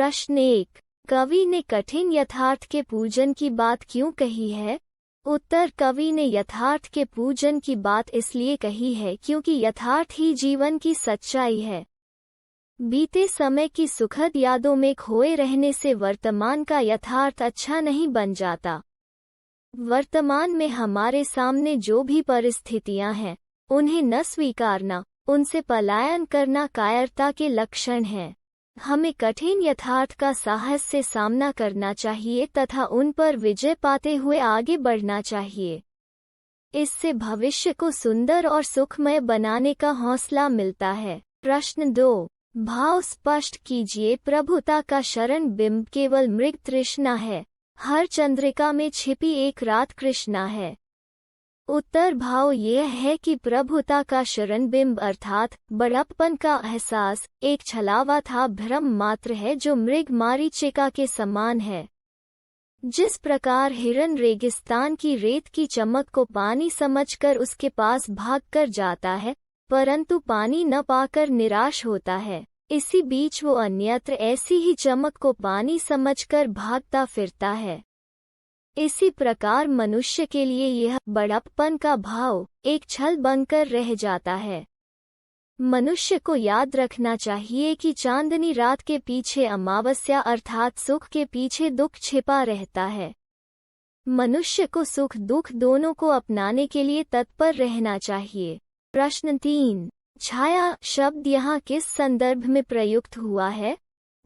प्रश्न 1। कवि ने कठिन यथार्थ के पूजन की बात क्यों कही है? उत्तर, कवि ने यथार्थ के पूजन की बात इसलिए कही है क्योंकि यथार्थ ही जीवन की सच्चाई है। बीते समय की सुखद यादों में खोए रहने से वर्तमान का यथार्थ अच्छा नहीं बन जाता। वर्तमान में हमारे सामने जो भी परिस्थितियां हैं, उन्हें न स्वीकारना, उनसे पलायन करना कायरता के लक्षण हैं। हमें कठिन यथार्थ का साहस से सामना करना चाहिए तथा उन पर विजय पाते हुए आगे बढ़ना चाहिए। इससे भविष्य को सुंदर और सुखमय बनाने का हौसला मिलता है। प्रश्न 2। भाव स्पष्ट कीजिए। प्रभुता का शरण बिंब केवल मृग तृष्णा है, हर चंद्रिका में छिपी एक रात कृष्णा है। उत्तर, भाव यह है कि प्रभुता का शरण बिंब अर्थात बड़प्पन का एहसास एक छलावा था, भ्रम मात्र है जो मृग मारीचिका के समान है। जिस प्रकार हिरन रेगिस्तान की रेत की चमक को पानी समझकर उसके पास भागकर जाता है, परंतु पानी न पाकर निराश होता है, इसी बीच वो अन्यत्र ऐसी ही चमक को पानी समझकर भागता फिरता है। इसी प्रकार मनुष्य के लिए यह बड़प्पन का भाव एक छल बनकर रह जाता है। मनुष्य को याद रखना चाहिए कि चांदनी रात के पीछे अमावस्या अर्थात सुख के पीछे दुख छिपा रहता है। मनुष्य को सुख दुख दोनों को अपनाने के लिए तत्पर रहना चाहिए। प्रश्न 3। छाया शब्द यहाँ किस संदर्भ में प्रयुक्त हुआ है?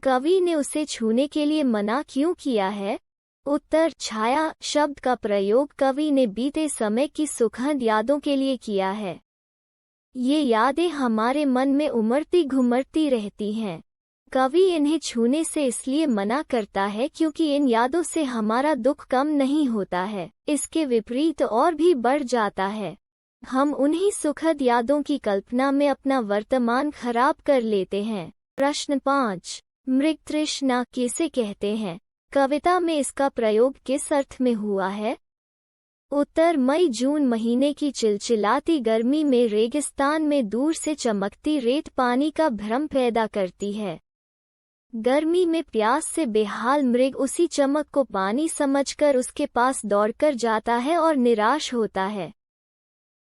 कवि ने उसे छूने के लिए मना क्यों किया है? उत्तर, छाया शब्द का प्रयोग कवि ने बीते समय की सुखद यादों के लिए किया है। ये यादें हमारे मन में उमड़ती घुमड़ती रहती हैं। कवि इन्हें छूने से इसलिए मना करता है क्योंकि इन यादों से हमारा दुख कम नहीं होता है, इसके विपरीत और भी बढ़ जाता है। हम उन्हीं सुखद यादों की कल्पना में अपना वर्तमान खराब कर लेते हैं। प्रश्न 5। मृग तृष्णा किसे कहते हैं? कविता में इसका प्रयोग किस अर्थ में हुआ है? उत्तर, मई जून महीने की चिलचिलाती गर्मी में रेगिस्तान में दूर से चमकती रेत पानी का भ्रम पैदा करती है। गर्मी में प्यास से बेहाल मृग उसी चमक को पानी समझकर उसके पास दौड़कर जाता है और निराश होता है।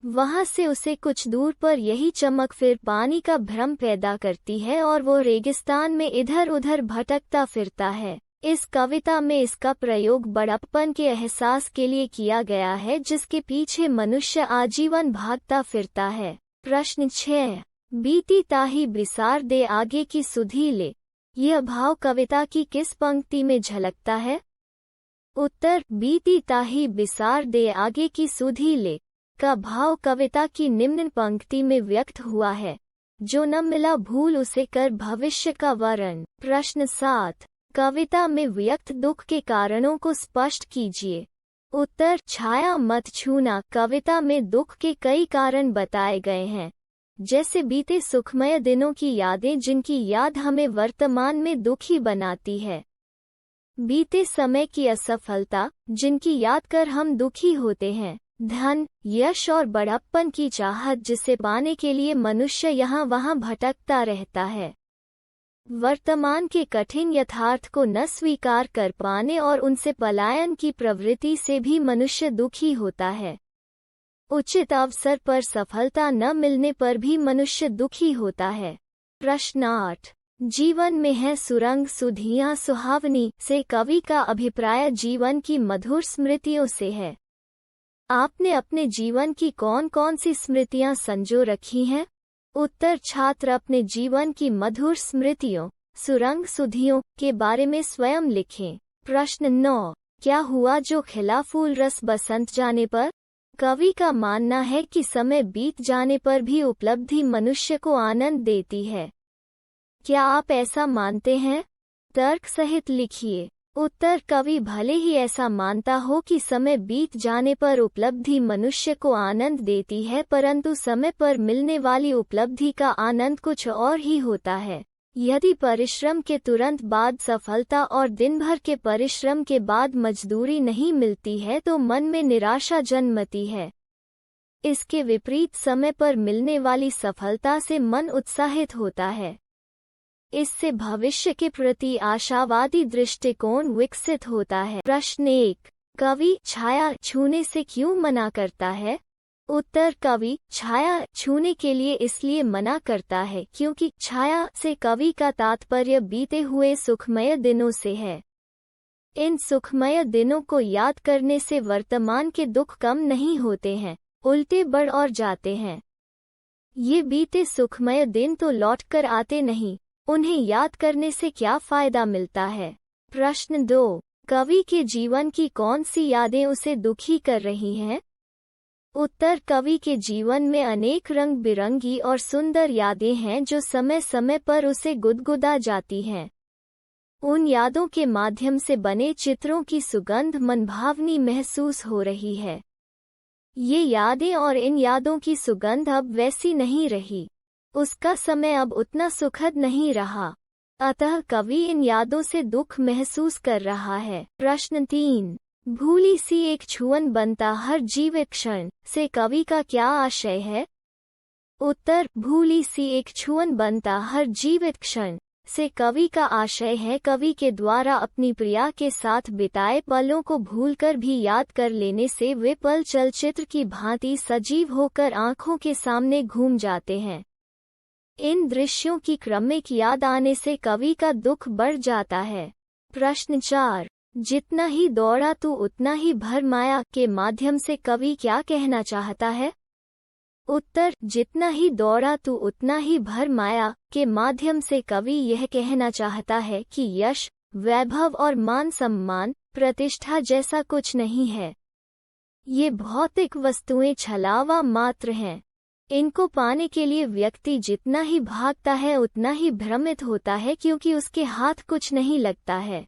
वहां से उसे कुछ दूर पर यही चमक फिर पानी का भ्रम पैदा करती है और वो रेगिस्तान में इधर उधर भटकता फिरता है। इस कविता में इसका प्रयोग बड़प्पन के एहसास के लिए किया गया है जिसके पीछे मनुष्य आजीवन भागता फिरता है। प्रश्न 6। बीती ताही बिसार दे आगे की सुधी ले, यह भाव कविता की किस पंक्ति में झलकता है? उत्तर, बीती ताही बिसार दे आगे की सुधी ले का भाव कविता की निम्न पंक्ति में व्यक्त हुआ है। जो न मिला भूल उसे कर भविष्य का वरण। प्रश्न 7। कविता में व्यक्त दुख के कारणों को स्पष्ट कीजिए। उत्तर, छाया मत छूना कविता में दुख के कई कारण बताए गए हैं, जैसे बीते सुखमय दिनों की यादें जिनकी याद हमें वर्तमान में दुखी बनाती है, बीते समय की असफलता जिनकी याद कर हम दुखी होते हैं, धन यश और बड़प्पन की चाहत जिसे पाने के लिए मनुष्य यहाँ वहाँ भटकता रहता है। वर्तमान के कठिन यथार्थ को न स्वीकार कर पाने और उनसे पलायन की प्रवृत्ति से भी मनुष्य दुखी होता है। उचित अवसर पर सफलता न मिलने पर भी मनुष्य दुखी होता है। प्रश्न 8। जीवन में है सुरंग सुधियां सुहावनी से कवि का अभिप्राय जीवन की मधुर स्मृतियों से है। आपने अपने जीवन की कौन कौन सी स्मृतियां संजो रखी हैं? उत्तर, छात्र अपने जीवन की मधुर स्मृतियों सुरंग सुधियों के बारे में स्वयं लिखें। प्रश्न 9। क्या हुआ जो खिला फूल रस बसंत जाने पर? कवि का मानना है कि समय बीत जाने पर भी उपलब्धि मनुष्य को आनंद देती है। क्या आप ऐसा मानते हैं? तर्क सहित लिखिए। उत्तर, कवि भले ही ऐसा मानता हो कि समय बीत जाने पर उपलब्धि मनुष्य को आनंद देती है, परंतु समय पर मिलने वाली उपलब्धि का आनंद कुछ और ही होता है। यदि परिश्रम के तुरंत बाद सफलता और दिन भर के परिश्रम के बाद मजदूरी नहीं मिलती है तो मन में निराशा जन्मती है। इसके विपरीत समय पर मिलने वाली सफलता से मन उत्साहित होता है। इससे भविष्य के प्रति आशावादी दृष्टिकोण विकसित होता है। प्रश्न 1, कवि छाया छूने से क्यों मना करता है? उत्तर, कवि छाया छूने के लिए इसलिए मना करता है क्योंकि छाया से कवि का तात्पर्य बीते हुए सुखमय दिनों से है। इन सुखमय दिनों को याद करने से वर्तमान के दुख कम नहीं होते हैं, उल्टे बढ़ और जाते हैं। ये बीते सुखमय दिन तो लौट कर आते नहीं, उन्हें याद करने से क्या फायदा मिलता है? प्रश्न 2, कवि के जीवन की कौन सी यादें उसे दुखी कर रही हैं? उत्तर, कवि के जीवन में अनेक रंग बिरंगी और सुंदर यादें हैं जो समय समय पर उसे गुदगुदा जाती हैं। उन यादों के माध्यम से बने चित्रों की सुगंध मनभावनी महसूस हो रही है। ये यादें और इन यादों की सुगंध अब वैसी नहीं रही, उसका समय अब उतना सुखद नहीं रहा, अतः कवि इन यादों से दुख महसूस कर रहा है। प्रश्न 3, भूली सी एक छुअन बनता हर जीवित क्षण से कवि का क्या आशय है? उत्तर, भूली सी एक छुअन बनता हर जीवित क्षण से कवि का आशय है कवि के द्वारा अपनी प्रिया के साथ बिताए पलों को भूलकर भी याद कर लेने से वे पल चलचित्र की भांति सजीव होकर आंखों के सामने घूम जाते हैं। इन दृश्यों की क्रमिक याद आने से कवि का दुख बढ़ जाता है। प्रश्न 4, जितना ही दौड़ा तू उतना ही भरमाया के माध्यम से कवि क्या कहना चाहता है? उत्तर, जितना ही दौड़ा तू उतना ही भरमाया के माध्यम से कवि यह कहना चाहता है कि यश, वैभव और मान सम्मान, प्रतिष्ठा जैसा कुछ नहीं है। ये भौतिक वस्तुएं छलावा मात्र हैं। इनको पाने के लिए व्यक्ति जितना ही भागता है उतना ही भ्रमित होता है क्योंकि उसके हाथ कुछ नहीं लगता है।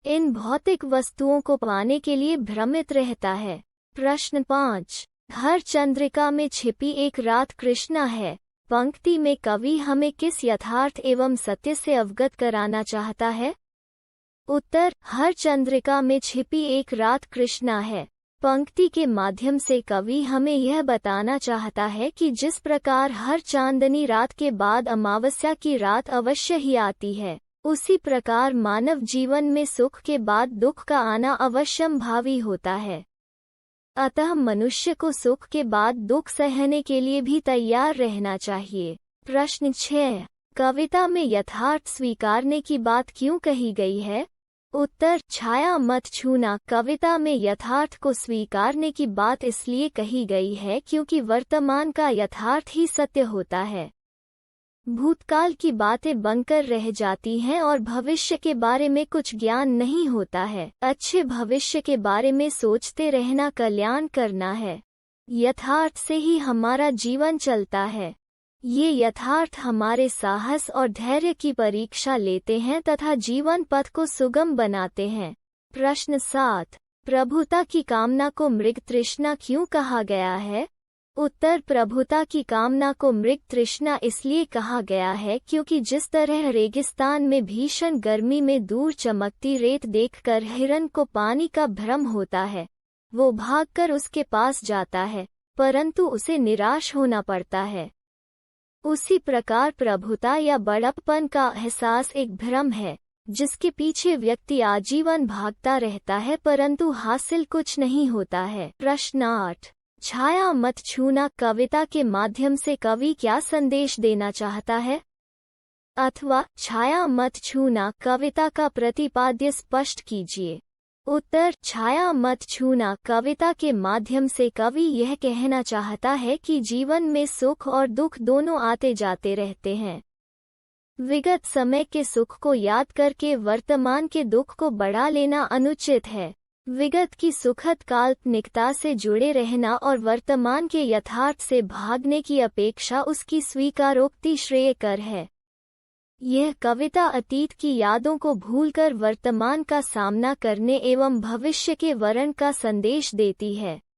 इन भौतिक वस्तुओं को पाने के लिए भ्रमित रहता है। प्रश्न 5, हर चंद्रिका में छिपी एक रात कृष्णा है पंक्ति में कवि हमें किस यथार्थ एवं सत्य से अवगत कराना चाहता है? उत्तर, हर चंद्रिका में छिपी एक रात कृष्णा है पंक्ति के माध्यम से कवि हमें यह बताना चाहता है कि जिस प्रकार हर चांदनी रात के बाद अमावस्या की रात अवश्य ही आती है, उसी प्रकार मानव जीवन में सुख के बाद दुख का आना अवश्यंभावी होता है। अतः मनुष्य को सुख के बाद दुख सहने के लिए भी तैयार रहना चाहिए। प्रश्न 6, कविता में यथार्थ स्वीकारने की बात क्यों कही गई है? उत्तर, छाया मत छूना कविता में यथार्थ को स्वीकारने की बात इसलिए कही गई है क्योंकि वर्तमान का यथार्थ ही सत्य होता है। भूतकाल की बातें बनकर रह जाती हैं और भविष्य के बारे में कुछ ज्ञान नहीं होता है। अच्छे भविष्य के बारे में सोचते रहना कल्याण करना है। यथार्थ से ही हमारा जीवन चलता है। ये यथार्थ हमारे साहस और धैर्य की परीक्षा लेते हैं तथा जीवन पथ को सुगम बनाते हैं। प्रश्न 7, प्रभुता की कामना को मृग तृष्णा क्यों कहा गया है? उत्तर, प्रभुता की कामना को मृग तृष्णा इसलिए कहा गया है क्योंकि जिस तरह रेगिस्तान में भीषण गर्मी में दूर चमकती रेत देखकर हिरन को पानी का भ्रम होता है, वो भागकर उसके पास जाता है, परंतु उसे निराश होना पड़ता है। उसी प्रकार प्रभुता या बड़प्पन का एहसास एक भ्रम है, जिसके पीछे व्यक्ति आजीवन भागता रहता है परंतु हासिल कुछ नहीं होता है। प्रश्न 8, छाया मत छूना कविता के माध्यम से कवि क्या संदेश देना चाहता है? अथवा छाया मत छूना कविता का प्रतिपाद्य स्पष्ट कीजिए। उत्तर, छाया मत छूना कविता के माध्यम से कवि यह कहना चाहता है कि जीवन में सुख और दुख दोनों आते जाते रहते हैं। विगत समय के सुख को याद करके वर्तमान के दुख को बढ़ा लेना अनुचित है। विगत की सुखद काल्पनिकता से जुड़े रहना और वर्तमान के यथार्थ से भागने की अपेक्षा उसकी स्वीकारोक्ति श्रेयकर है। यह कविता अतीत की यादों को भूलकर वर्तमान का सामना करने एवं भविष्य के वरण का संदेश देती है।